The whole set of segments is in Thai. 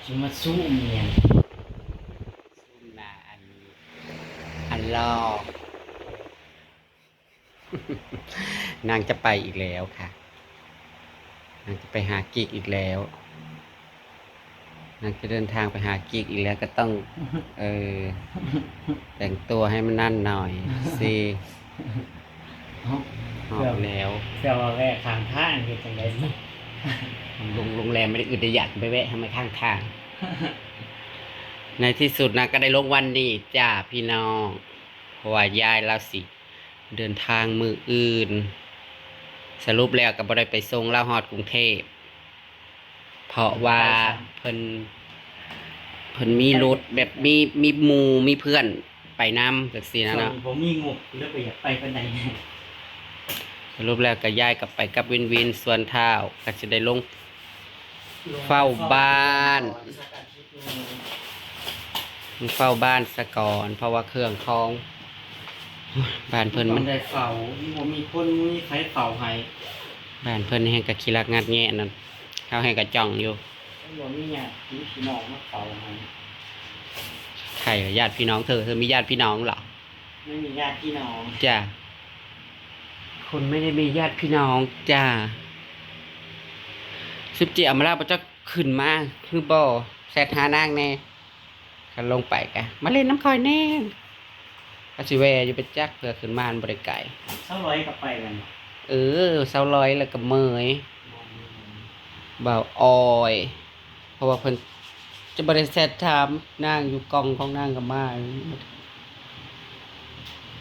ชิมาสู้เมียนซุ่มนาอันรอ นางจะไปอีกแล้วค่ะนางจะไปหากิ๊กอีกแล้วนางจะเดินทางไปหากิ๊กอีกแล้วก็ต้องเออแต่งตัวให้มันนั่นหน่อยสิหอบแล้วเสื้อว่าแวะข้างทางเฮ็ดจังได๋โรงแรมไม่ได้อึดได้อยากไปแวะทำไมข้างทาง ในที่สุดนางก็ได้ลงวันนี้จ้าพี่น้องเพราะว่ายายเราสิเดินทางมืออื่นสรุปแล้วก็บ่ได้ไปส่งเราฮอดกรุงเทพเพราะว่าเพิ่นมีรถแบบมีหมู่มีเพื่อนไปนำจังซี่นะเนาะ ผมมีงบแล้วไปอยากไปปานใด สรุปแล้วก็ย้ายกลับไปกับวินส่วนเท้าก็จะได้ลงเฝ้าบ้านเฝ้าบ้านซะก่อนเพราะว่าเครื่องคองบ้านเพิ่นมันได้เฝ้าบ่มีคนมีใครเฝ้าให้บ้านเพิ่นแห่งกะขี้รักงัดแงะนั่นเขาให้กะจ้องอยู่บ่มีญาติพี่น้องมาเฝ้าให้ ใครญาติพี่น้องเธอมีญาติพี่น้องเหรอไม่มีญาติพี่น้อง จ้าคนไม่ได้มีญาติพี่น้องจ้าสิบเจียมาแล้วจะขึ้นมาคือบ่แซดหานางแน่กันลงไปกะมาเล่นน้ำคอยแน่ก็สิแวอยู่เป็นจักเพื่อขึ้นมาบริไก่200ก็ไปกันเสาลอยแล้วก็เมยบ่าวออยเพราะว่าเพิ่นจะบริเสธถามนางอยู่กองของนางกับมา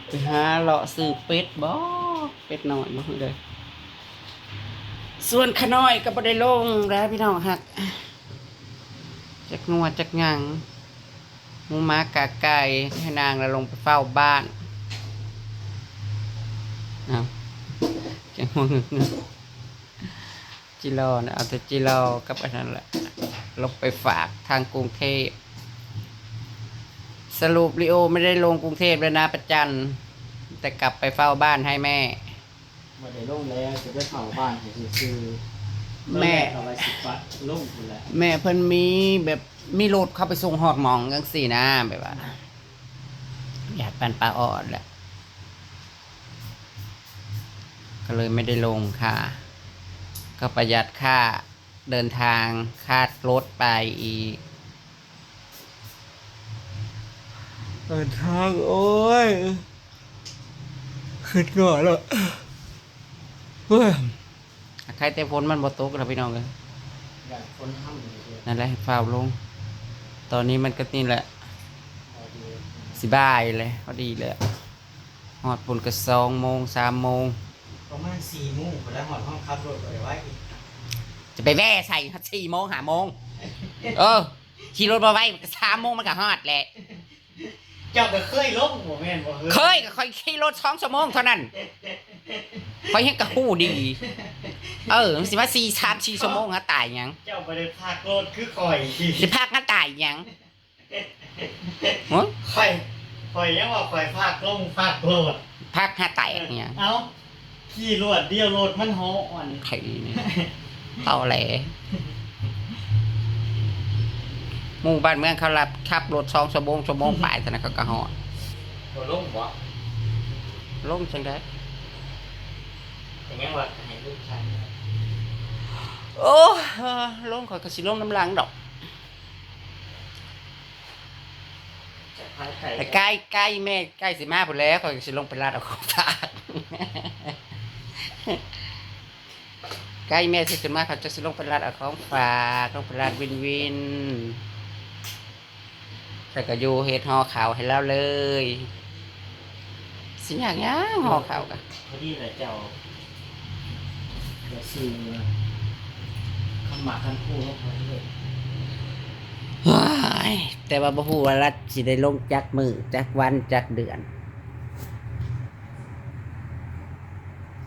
ไปหาเลาะซื้อเป็ดบ่เป็ดน้อยบ่ฮู้เด้อส่วนขน้อยก็บ่ได้ลงแล้วพี่น้องฮักจักงัวจักหยังหมูหมากะไก่ให้นางแล้วลงไปเฝ้าบ้านเอาจังงัวงึกจิรอนะเอาแต่จิรอกับอันนั้นแหละลงไปฝากทางกรุงเทพสรุปลิโอไม่ได้ลงกรุงเทพเลยนะประจันแต่กลับไปเฝ้าบ้านให้แม่บ่ได้ลงแล้วจะไปเฝ้าบ้านให้ซื่อแม่เอาไว้10 บาทลงพุ่นแหละ แม่เพิ่นมีแบบมีรถเข้าไปส่งฮอดหมองจังซี่นะแบบว่าอยากปันปลาออดแหละก็เลยไม่ได้ลงค่ะก็ประหยัดค่าเดินทางค่ารถไปอีกเดินทางโอ้ยขึ้นก่อนแล้วเฮ้ยใครแต่ฝนมันบ่ตกแล้วพี่น้องเลยอยากคนทำอยู่ นั่นแหละฝ้าวลงตอนนี้มันก็นี่แหละสิบ่ายเลยพอดีเลยฮอดปุ่นก็2 โมง 3 โมงประมาณ4 โมงพอแล้วหอดห้องขับรถไปไว้จะไปแว่ใส่4 โมง 5 โมงขี่รถมาไว้3 โมงมันก็ฮอดแหละเจ้าก็เคยลงบ่แม่นบ่เคยก็ค่อยขี่รถ2 ชั่วโมงเท่านั้นค่อยเฮ็ดกะฮู้ดีมันสิว่า4 ชั่วโมงหาตายหยังเจ้าบ่ได้พากรถคือข่อยสิพากหาตายหยังข่อยยังว่าข่อยพากลงพากรถพากหาตายหยังเอ้าขี่รถเดียวรถมันฮ้อนไผนี่เท่าแหลหมู่บ้านเมืองเขารับขับรถ2 ชั่วโมงไปเท่านั้นเขาก็ฮอดบ่ลงบ่ลงจังได๋แต่ยังว่าให้ลูกชายโอ้ลงข่อยก็สิลงน้ำลังดอกแต่ใกล้แม่ใกล้สิมาพุ่นแล้วข่อยก็สิลงไปลาดเอาของฝากใกล้แม่สิขึ้นมาเขาจะสิลงไปลาดเอาของฝากลงไปลาดวินแต่ก็อยู่เฮ็ดห่อข้าวให้แล้วเลยสิอยากหยังห่อข้าวกะพอดีแหละเจ้าก็ซื้อคำหมากคำพูดเขาเลยแต่ว่าบ่ฮู้ว่ารัฐสิได้ลงจักมื้อจักวันจักเดือน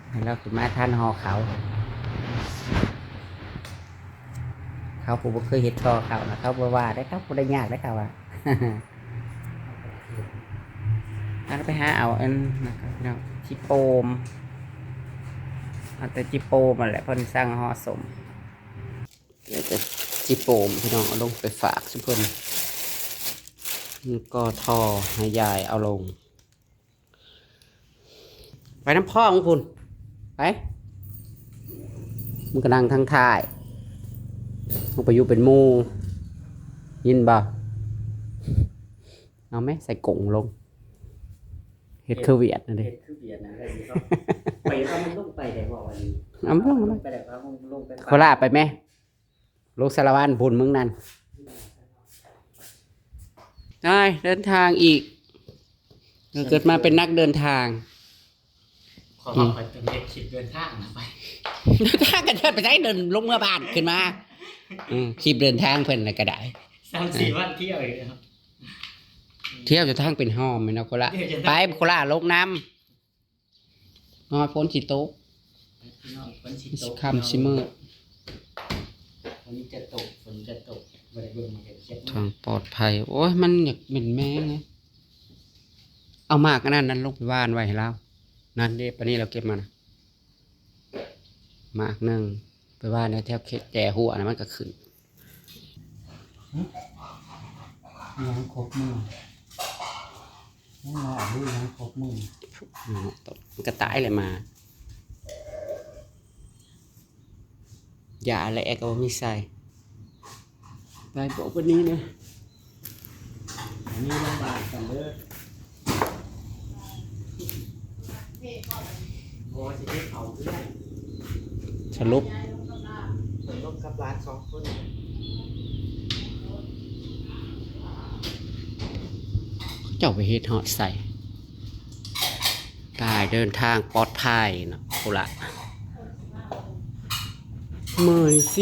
ให้เราขึ้นมาทันห่อข้าวเขาผู้บ่เคยเฮ็ดห่อข้าวนะเขาบ่ว่าได้เขาบ่ได้ยากได้เขาว่าไปหาเอาอันนะครับพี่น้องจิโปมเอาแต่จิโปมมาแหละเพิ่นสั่งห่อสมเดี๋ยวจะ จิโปมพี่น้องเอาลงไปฝากทุกคนก็ท่อให้ยายเอาลงไปน้ำพ่อของคุณไปมันกำลังทั้งท่ายมันไปอยู่เป็นหมูยินบ่เอาไหมใส่กงลงเฮ็ดคือเวียดนั่นเด้ เฮ็ดคือเบียดนะได้สิครับไปเอามันลงไปได้บ่วันนี้ เอามาลง ไปได้ครับลงไป โคราชไปไหมลูกสารวัตรบุญมึงนั่นได้เดินทางอีกเกิดมาเป็นนักเดินทาง ขอบอกไปเป็นเฮ็ดคลิปเดินทางนะไป เดินทางกันเดินไปได้เดินลงเมื่อบ้านขึ้นมาคลิปเดินทางเพิ่นน่ะก็ได้ 3-4 วันเที่ยวอีกครับ เที่ยวจะทางเป็นห้อมไหมเนาะโคราชไปโคราชลงน้ำนอนพ้นสิโต๊ะ พี่น้องฝนสิตก คำชิมือ วันนี้จะตกฝนจะตกบ่ได้เบิ่งมันก็เช็ด ทางปลอดภัยโอ้ยมันอยากเป็นแม่ไงเอามากอันนั้นลงไปว่านไว้ให้เรานั่นเด้ปะนี้เราเก็บมานะมากหนึ่งไปว่านในแถวเขตแก่หัวนะมันก็ขึ้น ยังครบมือยังรอดูยังครบมือ มันก็ตายเลยมาอย่าอะไรแอกเอาไม่ใส่ไปบอกวันนี้นะ อันนี้ลำบากกันเด้อโอ้สิเฮ็ดเอาเพื่อน สรุป เพิ่นลงกับร้าน2 คน เจ้าไปเฮ็ดฮอดใส่กายเดินทางปลอดภัยเนาะโคละ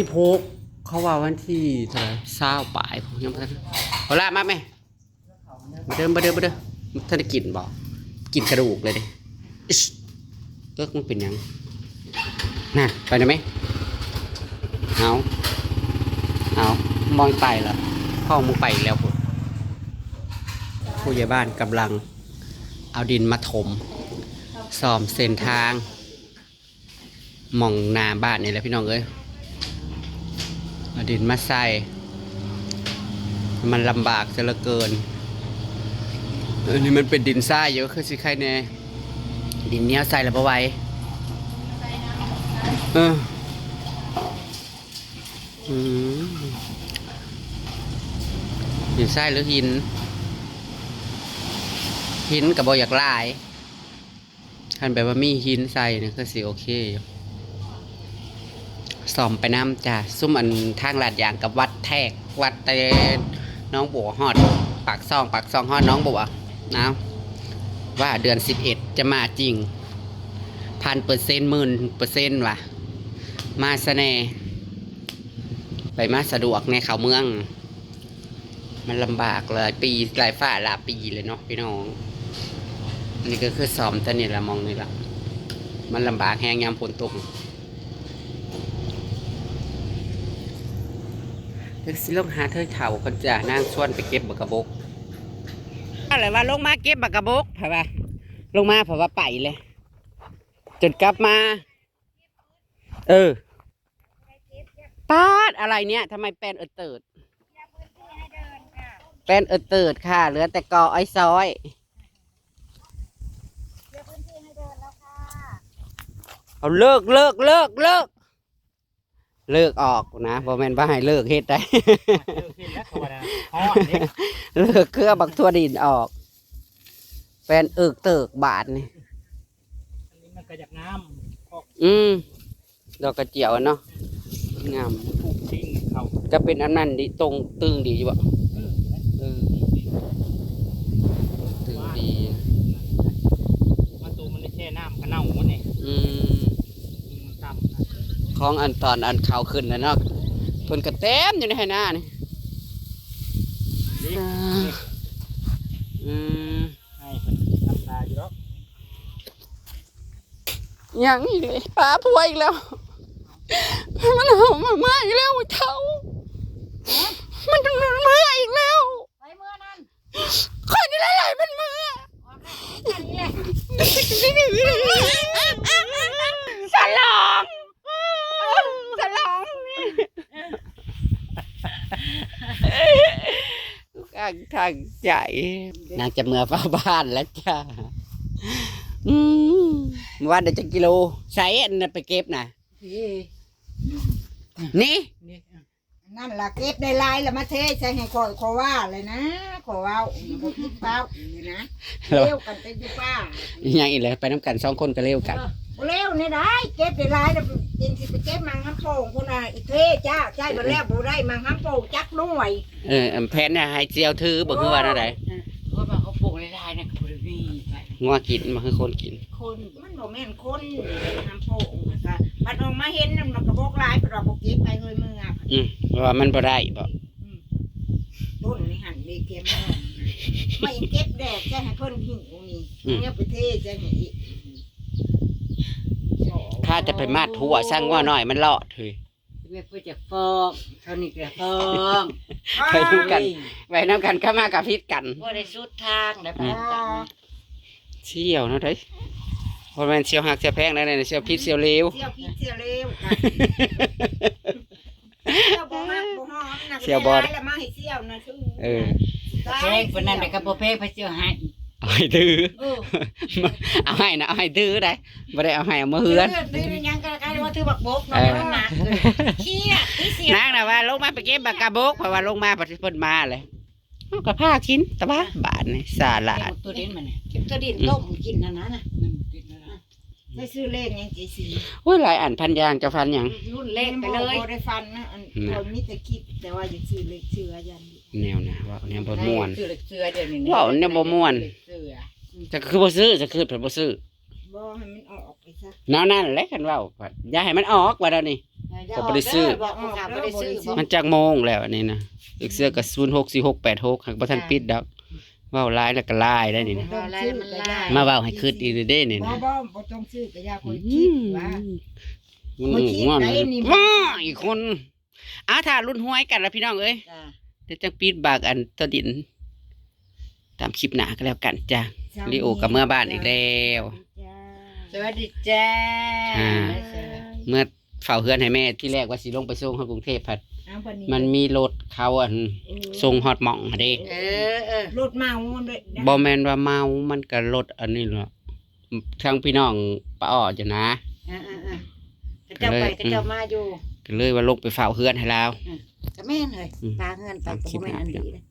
16เขาว่าวันที่เท่าไหร่20ปลายผมยังบ่ทันโคละมาไหมมาเดิมท่านได้กินบ่กินกระดูกเลยเด้อิ๊ชเลิกมันเป็นหยังน่ะไปได้ไหมเอามองไปแล้วพ่อมึงไปแล้วพุ่นผู้ใหญ่บ้านกำลังเอาดินมาถมซ่อมเส้นทางหม่องหน้าบ้านนี่แหละพี่น้องเอ้ยเอาดินมาใส่มันลำบากจะเหลือเกินอันนี้มันเป็นดินทรายเยอะคือสิใครแน่ดินเนี้ยใส่แล้วบ่ไหวอืมหินทรายหรือหินกับบ่อยากลายคันแบบว่ามีหินใส่เนี่ยคือสิโอเคอยู่ส่อมไปน้ำจ้ะซุ่มอันทางลาดยางกับวัดแทกวัดแต่น้องบัวฮอดปากซองฮอดน้องบัวนะว่าเดือน11จะมาจริง1,000%10,000%ว่ะมาซะแน่ไปมาสะดวกในเขาเมืองมันลำบากเลยปีหลายฝ่าหลายปีเลยเนาะพี่น้องอันนี้ก็คือซ้อมแต่นี่ละมองนี่ละมันลำบากแห้งยามฝนตกเด็กสิลงหาเธอเถ่าคนจะนั่งชวนไปเก็บบักกะบกอะไรว่าลงมาเก็บบักกะบกเผาว่าลงมาเผาว่าไปเลยจนกลับมาปาดอะไรเนี่ยทำไมแปลนเติดแปลนเติดค่ะเหลือแต่กออ้อยซอยเอาเลิกออกนะบ่แม่นว่าให้เลิกเฮ็ดได้ เลิกเครือบักทั่วดินออกแปลนเติกบาทนี่ อันนี้มันก็อยากงาม ดอกกระเจียวเนาะงาม ถูกทิ้งเขา ก็เป็นอันนั้นดีตรงตึงดีอยู่บ่ตึงดี มาตูมันได้แช่น้ำกระเน่าหมดนี่มันต่ำนะ ของอันตอนอันเขาขึ้นนะเนาะเพิ่นก็เต็มอยู่ในไหหน้านี่ให้เพิ่นทำตาอยู่แล้ว ยังอีกเลยปลาพัวอีกแล้วมันเห่ามากอีกแล้วเท่ามันเมื่ออีกแล้ว ไปเมื่อนั้น คนนี่หลายๆมันเมื่อ อันนี้แหละ ฉลอง ข้างทางใจนางจะเมื่อเฝ้าบ้านแล้วจ้าเมื่อวานได้จักกิโลใส่อันนั้นไปเก็บน่ะนี่ นั่นล่ะเก็บได้หลายแล้วมาเทใส่ให้ขอว่าเลยนะขอว่าบ่คิดเป้านี่นะเร็วกันไปอยู่ป้า ยังอีกเลยไปน้ำกัน2 คนก็เร็วกัน เร็วนี่ได้เก็บได้หลายแล้วจริงสิไปเก็บมังน้ำโป่งพุ่นน่ะอีเทจ้าใช่บ่แล้วบ่ได้มังน้ำโป่งจักหน่วย แพนเนี่ยให้เจียวถือบ่คือว่าอะไร เพราะว่าเขาปลูกหลายๆนะเขาบ่ได้มีไป งัวกินมันคือคนกิน คนมันบ่แม่นคนน้ำโป่งนะคะบัดออกมาเห็นมันก็บอกหลายเพราะว่าบ่เก็บไปเลยมึงอ่ะ เพราะว่ามันบ่ได้บ่ ต้นนี่หั่นมีเก็บมาไม่เก็บแดดใช่ให้เพิ่นหิวนี่เนี่ยไปเทใช่ให้อีก ถ้าจะไปมาดทั่วสร้างว่าน้อยมันเลาะเฮ้ย แม่เพื่อจะฟ้องเท่านี้ก็ฟ้อง ไปน้ำกันไปน้ำกันเข้ามากับพิษกัน บ่ได้สุดทางได้ไปกัน เชี่ยวนะเด้ยเพราะมันเชี่ยวหักเชี่ยวแพงได้เลยเชี่ยวพิษเชี่ยวเลว เที่ยวพิษเที่ยวเร็วเที่ยวบ่ฮักบ่ฮอมนะแล้วมาให้เที่ยวนะชื่อ เพลงเพิ่นนั่นได้ก็บ่เพลงพระเจ้าให้ เอาให้ดื้อ เออ เอาให้นะเอาให้ดื้อได้ไม่ได้เอาให้เอามาเฮือน ดื้อยังก็ได้ว่าถือบักบกเนาะหนักเขี้ยที่เสีย นางน่ะว่าลงมาไปเก็บบักกะบกเพราะว่าลงมาปฏิเพิ่นมาเลยเอากระผ้ากินตะบ้าบาทนี่สาลาด ตัวเด่นมัน เก็บตัวดินต้มกินนั่นนะได้ซื้อเลขยังกี่สี โอ้ยหลายอันพันยางจะฟันหยัง รุ่นเลขไปเลยบ่ได้ฟันนะอันคนมีแต่คิดแต่ว่าจะซื้อเลขเชื่อยัน แนวนะว่าแนวบ่ม่วน เสือเดี๋ยวนี้ ว้าวเนี่ยบ่ม่วน เสือ จะคือบ่ซื้อจะคือเพิ่นบ่ซื้อ บ่ให้มันออกไปซะ แนวนั้นแหละคันเว้าอย่าให้มันออกว่าเดี๋ยวนี้ ก็บ่ได้ซื้อ บอกค่ะบ่ได้ซื้อบอก มันจักโมงแล้วอันนี้นะอีกเสื้อก็064686หักบ่ทันปิดดอกเว้าหลายแล้วก็หลายได้นี่นะ มาเว้าให้คืดอีกเด้นี่ บ่ นะ บ่ต้องซื้อก็อย่าคอยคิดว่า มันง่วงว้าอีกคนถ้ารุ่นห้วยกันแล้วพี่น้องเอ้ย จ้า เดี๋ยวจังปิดบากอันตะดิน ตามคลิปหน้าก็แล้วกันจ้ะลิโอกับเมื่อบ้านอีกแล้ว สวัสดีจ้า เมื่อเฝ้าเฮือนให้แม่ที่แรกว่าสิลงไปส่งเข้ากรุงเทพผัด มันมีรถเขาส่งฮอดหม่องเด้ รถเมาด้วย บ่แม่นว่าเมามันก็รถอันนี้เหรอทางพี่น้องป้าอ้อจ้ะนะ เจ้าไปก็เจ้ามาอยู่ ก็เลยว่าลงไปเฝ้าเฮือนให้แล้ว ก็แม่นเลยปลาเงินปลาก็บ่แม่นอันดีเลย